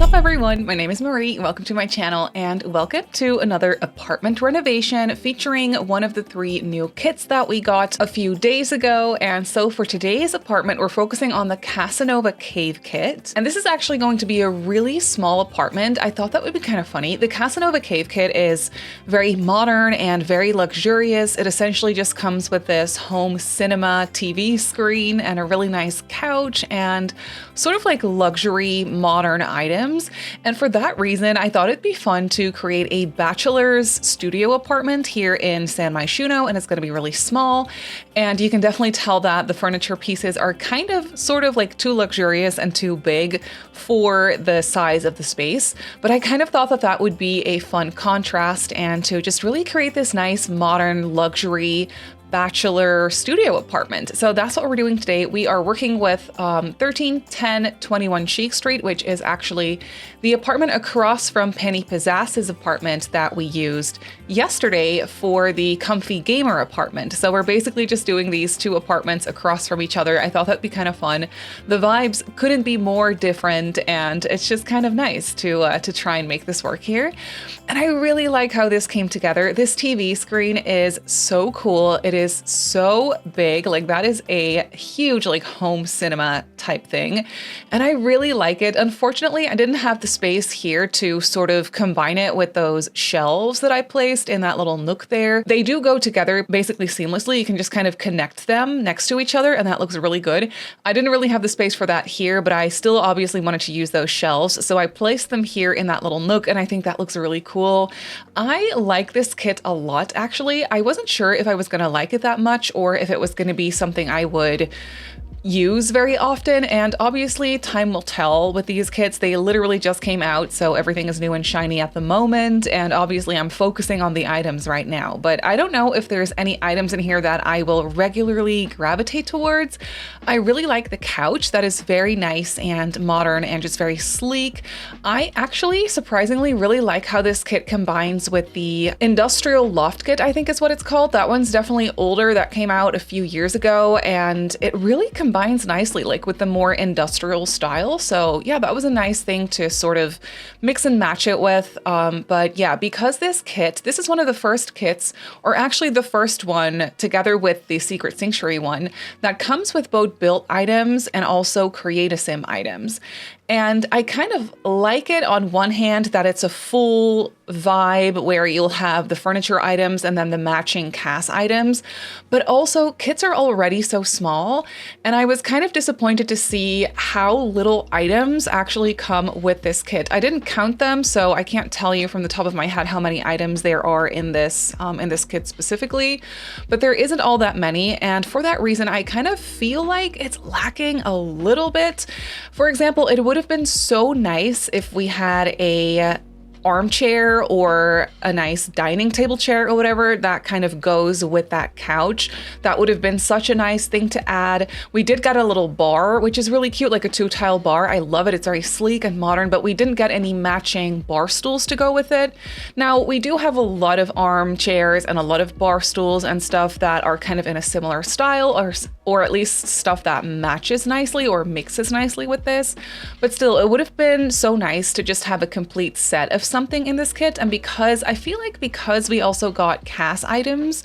up everyone? My name is Marie, welcome to my channel and welcome to another apartment renovation featuring one of the 3 new kits that we got a few days ago. And so for today's apartment, we're focusing on the Casanova cave kit. And this is actually going to be a really small apartment. I thought that would be kind of funny. The Casanova cave kit is very modern and very luxurious. It essentially just comes with this home cinema TV screen and a really nice couch and sort of like luxury modern items. And for that reason, I thought it'd be fun to create a bachelor's studio apartment here in San Myshuno, and it's going to be really small. And you can definitely tell that the furniture pieces are kind of sort of like too luxurious and too big for the size of the space. But I kind of thought that that would be a fun contrast and to just really create this nice modern luxury bachelor studio apartment. So that's what we're doing today. We are working with 131021 Sheik Street, which is actually the apartment across from Penny Pizzass's apartment that we used yesterday for the comfy gamer apartment. So we're basically just doing these 2 apartments across from each other. I thought that'd be kind of fun. The vibes couldn't be more different, and it's just kind of nice to try and make this work here. And I really like how this came together. This TV screen is so cool. It is so big. Like, that is a huge like home cinema type thing. And I really like it. Unfortunately, I didn't have the space here to sort of combine it with those shelves that I placed in that little nook there. They do go together basically seamlessly. You can just kind of connect them next to each other, and that looks really good. I didn't really have the space for that here, but I still obviously wanted to use those shelves. So I placed them here in that little nook, and I think that looks really cool. I like this kit a lot, actually. I wasn't sure if I was going to like it that much or if it was going to be something I would use very often, and obviously time will tell with these kits. They literally just came out, so everything is new and shiny at the moment, and obviously I'm focusing on the items right now. But I don't know if there's any items in here that I will regularly gravitate towards. I really like the couch. That is very nice and modern and just very sleek. I actually surprisingly really like how this kit combines with the industrial loft kit, I think is what it's called. That one's definitely older. That came out a few years ago, and it really combines nicely like with the more industrial style. So yeah, that was a nice thing to sort of mix and match it with. But yeah, because this kit, this is one of the first kits, or actually the first one together with the Secret Sanctuary one, that comes with both built items and also create a sim items. And I kind of like it on one hand that it's a full vibe where you'll have the furniture items and then the matching cast items, but also kits are already so small. And I was kind of disappointed to see how little items actually come with this kit. I didn't count them, so I can't tell you from the top of my head how many items there are in this kit specifically, but there isn't all that many. And for that reason, I kind of feel like it's lacking a little bit. For example, it would have been so nice if we had a armchair or a nice dining table chair or whatever that kind of goes with that couch. That would have been such a nice thing to add. We did get a little bar, which is really cute, like a 2-tile bar. I love it. It's very sleek and modern, but we didn't get any matching bar stools to go with it. Now, we do have a lot of armchairs and a lot of bar stools and stuff that are kind of in a similar style, or at least stuff that matches nicely or mixes nicely with this. But still, it would have been so nice to just have a complete set of something in this kit. And because I feel like because we also got cast items,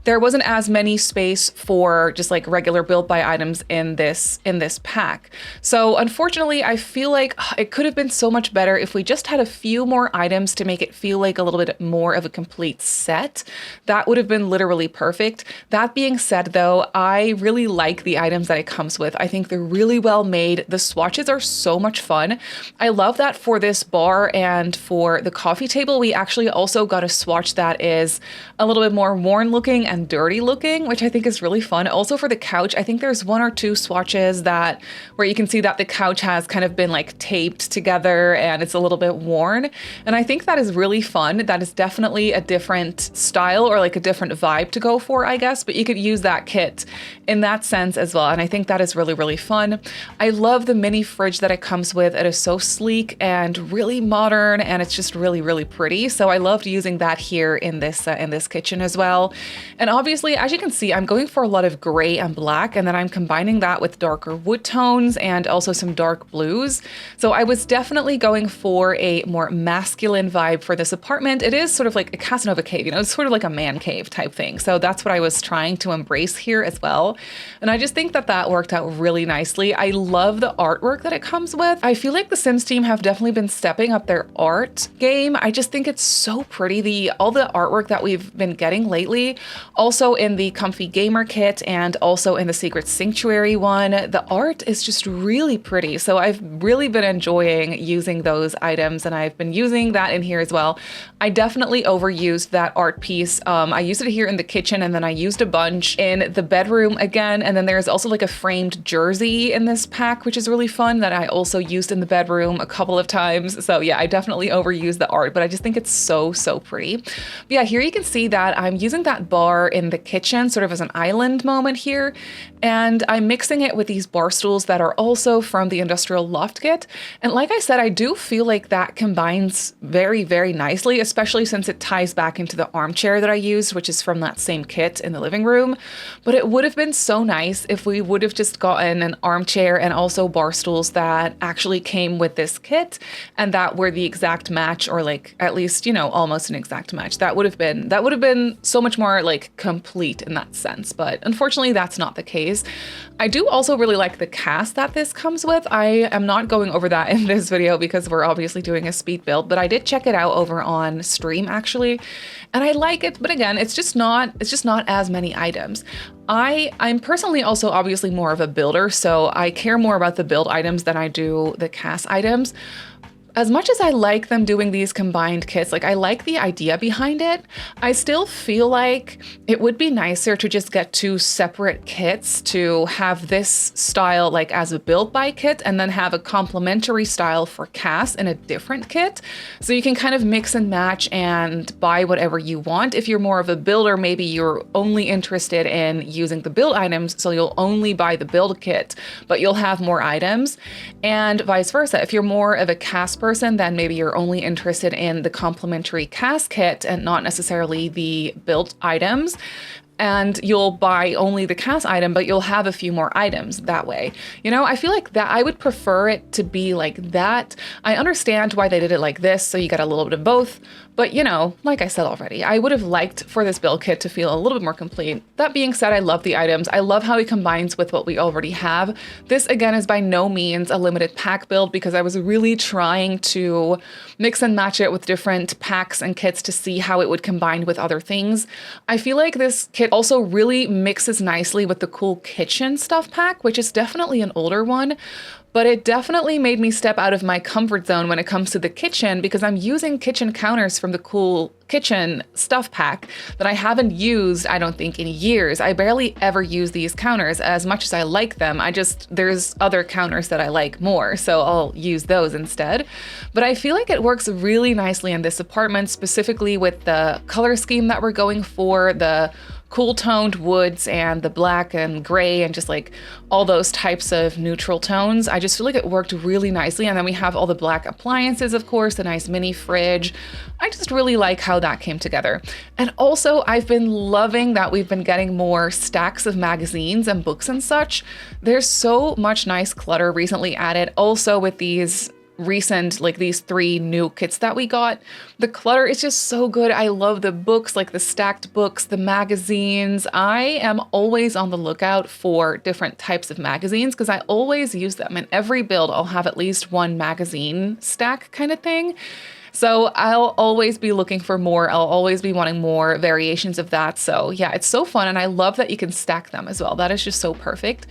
there wasn't as many space for just like regular built by items in this pack. So unfortunately, I feel like it could have been so much better if we just had a few more items to make it feel like a little bit more of a complete set. That would have been literally perfect. That being said though, I really like the items that it comes with. I think they're really well made. The swatches are so much fun. I love that for this bar and for the coffee table, we actually also got a swatch that is a little bit more worn looking and dirty looking, which I think is really fun. Also for the couch, I think there's 1 or 2 swatches that where you can see that the couch has kind of been like taped together and it's a little bit worn. And I think that is really fun. That is definitely a different style or like a different vibe to go for, I guess, but you could use that kit in that sense as well. And I think that is really, really fun. I love the mini fridge that it comes with. It is so sleek and really modern, and it's just really, really pretty. So I loved using that here in this kitchen as well. And obviously, as you can see, I'm going for a lot of gray and black, and then I'm combining that with darker wood tones and also some dark blues. So I was definitely going for a more masculine vibe for this apartment. It is sort of like a Casanova cave, you know, it's sort of like a man cave type thing. So that's what I was trying to embrace here as well. And I just think that that worked out really nicely. I love the artwork that it comes with. I feel like the Sims team have definitely been stepping up their art game. I just think it's so pretty. All the artwork that we've been getting lately, also in the Comfy Gamer kit and also in the Secret Sanctuary one, the art is just really pretty. So I've really been enjoying using those items, and I've been using that in here as well. I definitely overused that art piece. I used it here in the kitchen, and then I used a bunch in the bedroom again. And then there's also like a framed jersey in this pack, which is really fun, that I also used in the bedroom a couple of times. So yeah, I definitely overused the art, but I just think it's so, so pretty. But yeah, here you can see that I'm using that bar in the kitchen sort of as an island moment here. And I'm mixing it with these bar stools that are also from the Industrial Loft kit. And like I said, I do feel like that combines very, very nicely, especially since it ties back into the armchair that I used, which is from that same kit in the living room. But it would have been so nice if we would have just gotten an armchair and also bar stools that actually came with this kit and that were the exact match, or like at least, you know, almost an exact match. That would have been so much more like complete in that sense. But unfortunately, that's not the case. I do also really like the cast that this comes with. I am not going over that in this video because we're obviously doing a speed build, but I did check it out over on stream actually, and I like it. But again, it's just not as many items. I'm personally also obviously more of a builder, so I care more about the build items than I do the cast items. As much as I like them doing these combined kits, like I like the idea behind it, I still feel like it would be nicer to just get two separate kits, to have this style like as a build by kit and then have a complementary style for cast in a different kit. So you can kind of mix and match and buy whatever you want. If you're more of a builder, maybe you're only interested in using the build items, so you'll only buy the build kit, but you'll have more items, and vice versa. If you're more of a cast person, then maybe you're only interested in the complementary cast kit and not necessarily the built items. And you'll buy only the cast item, but you'll have a few more items that way. You know, I feel like that I would prefer it to be like that. I understand why they did it like this, so you get a little bit of both. But you know, like I said already, I would have liked for this build kit to feel a little bit more complete. That being said, I love the items. I love how it combines with what we already have. This again is by no means a limited pack build because I was really trying to mix and match it with different packs and kits to see how it would combine with other things. I feel like this kit also really mixes nicely with the Cool Kitchen stuff pack, which is definitely an older one. But it definitely made me step out of my comfort zone when it comes to the kitchen, because I'm using kitchen counters from the Cool Kitchen stuff pack that I haven't used, I don't think, in years. I barely ever use these counters. As much as I like them, there's other counters that I like more, so I'll use those instead. But I feel like it works really nicely in this apartment, specifically with the color scheme that we're going for, the cool toned woods and the black and gray and just like all those types of neutral tones. I just feel like it worked really nicely. And then we have all the black appliances, of course, a nice mini fridge. I just really like how that came together. And also I've been loving that we've been getting more stacks of magazines and books and such. There's so much nice clutter recently added. Also with these these 3 new kits that we got. The clutter is just so good. I love the books, like the stacked books, the magazines. I am always on the lookout for different types of magazines because I always use them. In every build, I'll have at least one magazine stack kind of thing. So I'll always be looking for more. I'll always be wanting more variations of that. So yeah, it's so fun. And I love that you can stack them as well. That is just so perfect.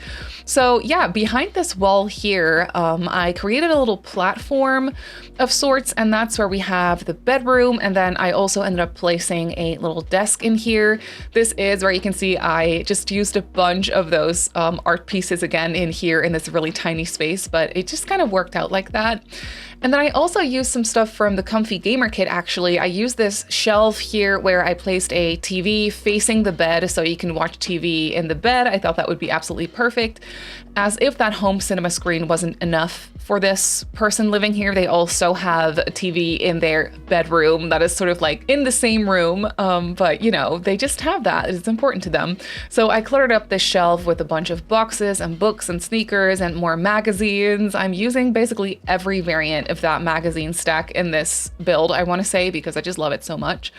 So yeah, behind this wall here, I created a little platform of sorts, and that's where we have the bedroom. And then I also ended up placing a little desk in here. This is where you can see I just used a bunch of those art pieces again in here in this really tiny space, but it just kind of worked out like that. And then I also used some stuff from the Comfy Gamer Kit, actually. I used this shelf here where I placed a TV facing the bed so you can watch TV in the bed. I thought that would be absolutely perfect. As if that home cinema screen wasn't enough for this person living here, they also have a TV in their bedroom that is sort of like in the same room, but you know, they just have that. It's important to them. So I cluttered up this shelf with a bunch of boxes and books and sneakers and more magazines. I'm using basically every variant of that magazine stack in this build, I want to say, because I just love it so much.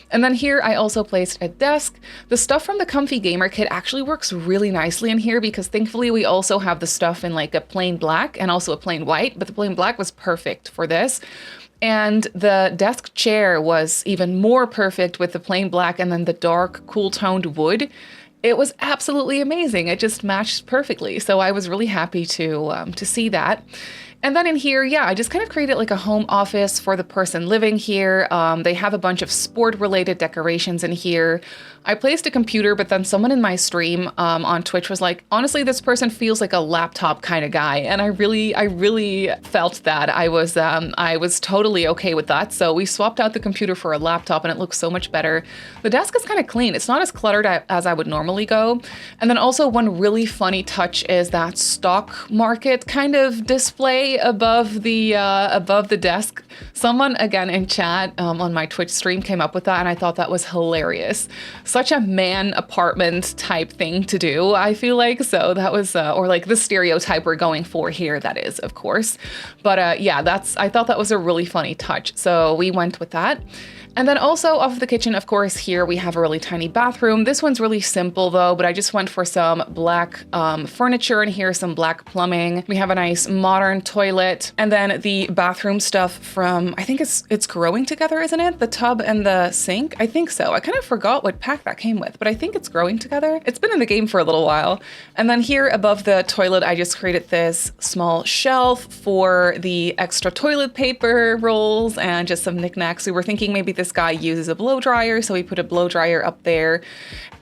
And then here I also placed a desk. The stuff from the Comfy Gamer Kit actually works really nicely in here because thankfully we also have the stuff in like a plain black and also a plain white, but the plain black was perfect for this. And the desk chair was even more perfect with the plain black and then the dark, cool toned wood. It was absolutely amazing. It just matched perfectly. So I was really happy to see that. And then in here, yeah, I just kind of created like a home office for the person living here. They have a bunch of sport-related decorations in here. I placed a computer, but then someone in my stream on Twitch was like, honestly, this person feels like a laptop kind of guy. And I really felt that. I was totally okay with that. So we swapped out the computer for a laptop and it looks so much better. The desk is kind of clean. It's not as cluttered as I would normally go. And then also one really funny touch is that stock market kind of display above the desk. Someone again in chat on my Twitch stream came up with that and I thought that was hilarious. Such a man apartment type thing to do, I feel like. So that was, or like the stereotype we're going for here, that is, of course. But yeah, I thought that was a really funny touch. So we went with that. And then also off of the kitchen, of course, here we have a really tiny bathroom. This one's really simple though, but I just went for some black furniture in here, some black plumbing. We have a nice modern toilet. And then the bathroom stuff from, I think it's Growing Together, isn't it? The tub and the sink? I think so. I kind of forgot what pack that came with, but I think it's Growing Together. It's been in the game for a little while. And then here above the toilet, I just created this small shelf for the extra toilet paper rolls and just some knickknacks. We were thinking maybe this guy uses a blow dryer, so we put a blow dryer up there.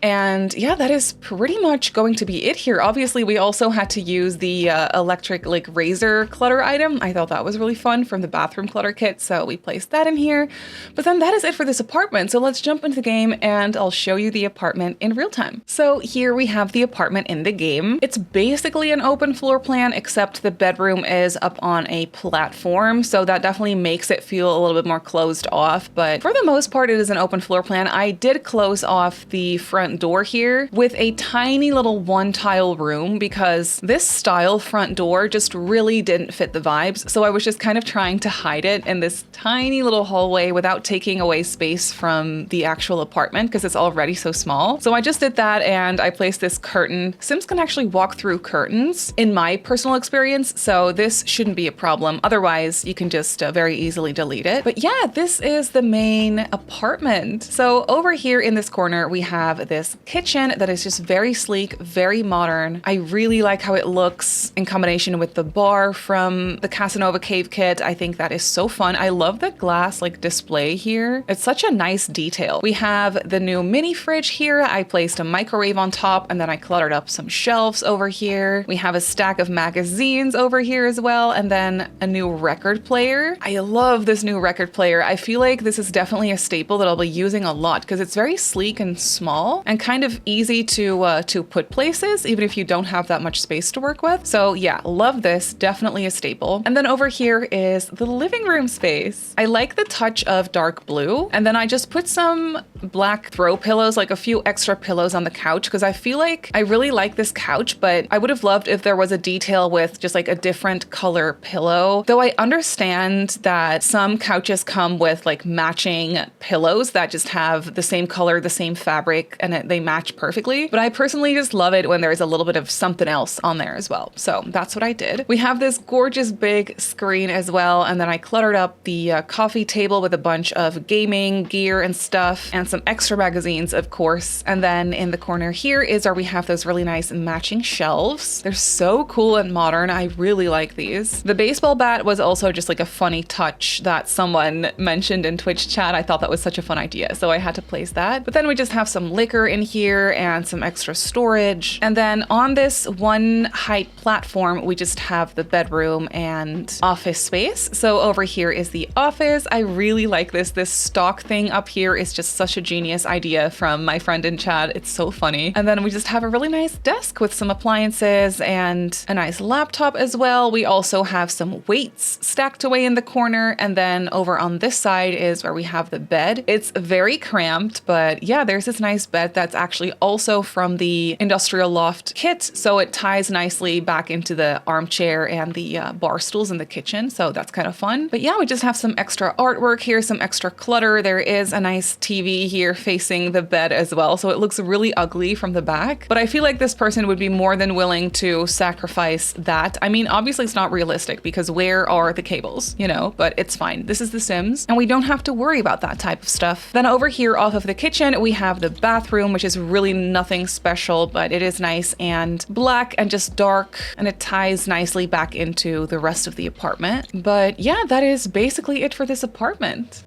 And yeah, that is pretty much going to be it here. Obviously, we also had to use the electric like razor clutter item. I thought that was really fun from the bathroom clutter kit, so we placed that in here. But then that is it for this apartment. So let's jump into the game and I'll show you the apartment in real time. So here we have the apartment in the game. It's basically an open floor plan, except the bedroom is up on a platform. So that definitely makes it feel a little bit more closed off. But for the most part, it is an open floor plan. I did close off the front door here with a tiny little one tile room because this style front door just really didn't fit the vibes. So I was just kind of trying to hide it in this tiny little hallway without taking away space from the actual apartment because it's already so small. So I just did that and I placed this curtain. Sims can actually walk through curtains in my personal experience, so this shouldn't be a problem. Otherwise, you can just very easily delete it. But yeah, this is the main apartment. So over here in this corner, we have this kitchen that is just very sleek, very modern. I really like how it looks in combination with the bar from the Casanova cave kit. I think that is so fun. I love the glass like display here. It's such a nice detail. We have the new mini fridge here. I placed a microwave on top and then I cluttered up some shelves over here. We have a stack of magazines over here as well. And then a new record player. I love this new record player. I feel like this is definitely a staple that I'll be using a lot because it's very sleek and small and kind of easy to put places, even if you don't have that much space to work with. So yeah, love this, definitely a staple. And then over here is the living room space. I like the touch of dark blue. And then I just put some black throw pillows, like a few extra pillows on the couch because I feel like I really like this couch, but I would have loved if there was a detail with just like a different color pillow. Though I understand that some couches come with like matching pillows that just have the same color, the same fabric, and they match perfectly. But I personally just love it when there's a little bit of something else on there as well. So that's what I did. We have this gorgeous big screen as well. And then I cluttered up the coffee table with a bunch of gaming gear and stuff and some extra magazines, of course. And then in the corner here is where we have those really nice matching shelves. They're so cool and modern. I really like these. The baseball bat was also just like a funny touch that someone mentioned in Twitch chat. Chad, I thought that was such a fun idea, so I had to place that. But then we just have some liquor in here and some extra storage. And then on this one height platform, we just have the bedroom and office space. So over here is the office. I really like this. This stock thing up here is just such a genius idea from my friend in Chad. It's so funny. And then we just have a really nice desk with some appliances and a nice laptop as well. We also have some weights stacked away in the corner. And then over on this side is where we have the bed. It's very cramped, but yeah, there's this nice bed that's actually also from the Industrial Loft kit. So it ties nicely back into the armchair and the bar stools in the kitchen. So that's kind of fun. But yeah, we just have some extra artwork here, some extra clutter. There is a nice TV here facing the bed as well. So it looks really ugly from the back, but I feel like this person would be more than willing to sacrifice that. I mean, obviously it's not realistic because where are the cables, you know, but it's fine. This is The Sims and we don't have to worry about that type of stuff. Then over here off of the kitchen, we have the bathroom, which is really nothing special, but it is nice and black and just dark, and it ties nicely back into the rest of the apartment. But yeah, that is basically it for this apartment.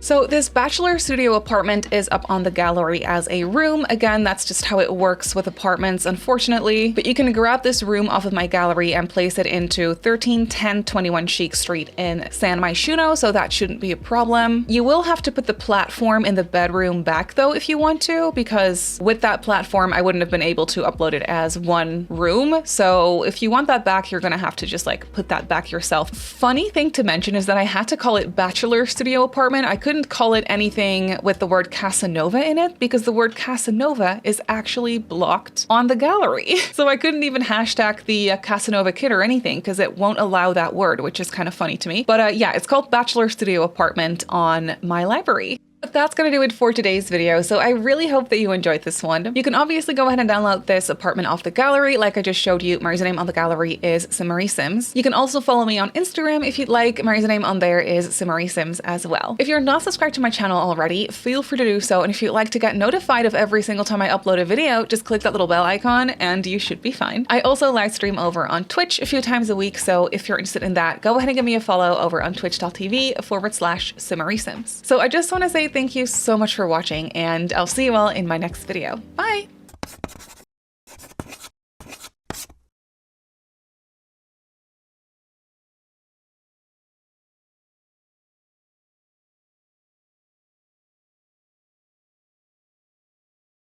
So this bachelor studio apartment is up on the gallery as a room. Again, that's just how it works with apartments, unfortunately. But you can grab this room off of my gallery and place it into 131021 Chic Street in San Myshuno, so that shouldn't be a problem. You will have to put the platform in the bedroom back though if you want to, because with that platform, I wouldn't have been able to upload it as one room. So if you want that back, you're gonna have to just like put that back yourself. Funny thing to mention is that I had to call it bachelor studio apartment. I couldn't call it anything with the word Casanova in it because the word Casanova is actually blocked on the gallery. So I couldn't even hashtag the Casanova kit or anything because it won't allow that word, which is kind of funny to me. But yeah, it's called Bachelor Studio Apartment on my library. But that's gonna do it for today's video, so I really hope that you enjoyed this one. You can obviously go ahead and download this apartment off the gallery, like I just showed you. My username on the gallery is Simmary Sims. You can also follow me on Instagram if you'd like. My username on there is Simmary Sims as well. If you're not subscribed to my channel already, feel free to do so, and if you'd like to get notified of every single time I upload a video, just click that little bell icon and you should be fine. I also live stream over on Twitch a few times a week, so if you're interested in that, go ahead and give me a follow over on twitch.tv/Simmary Sims. So I just want to say thank you so much for watching, and I'll see you all in my next video. Bye!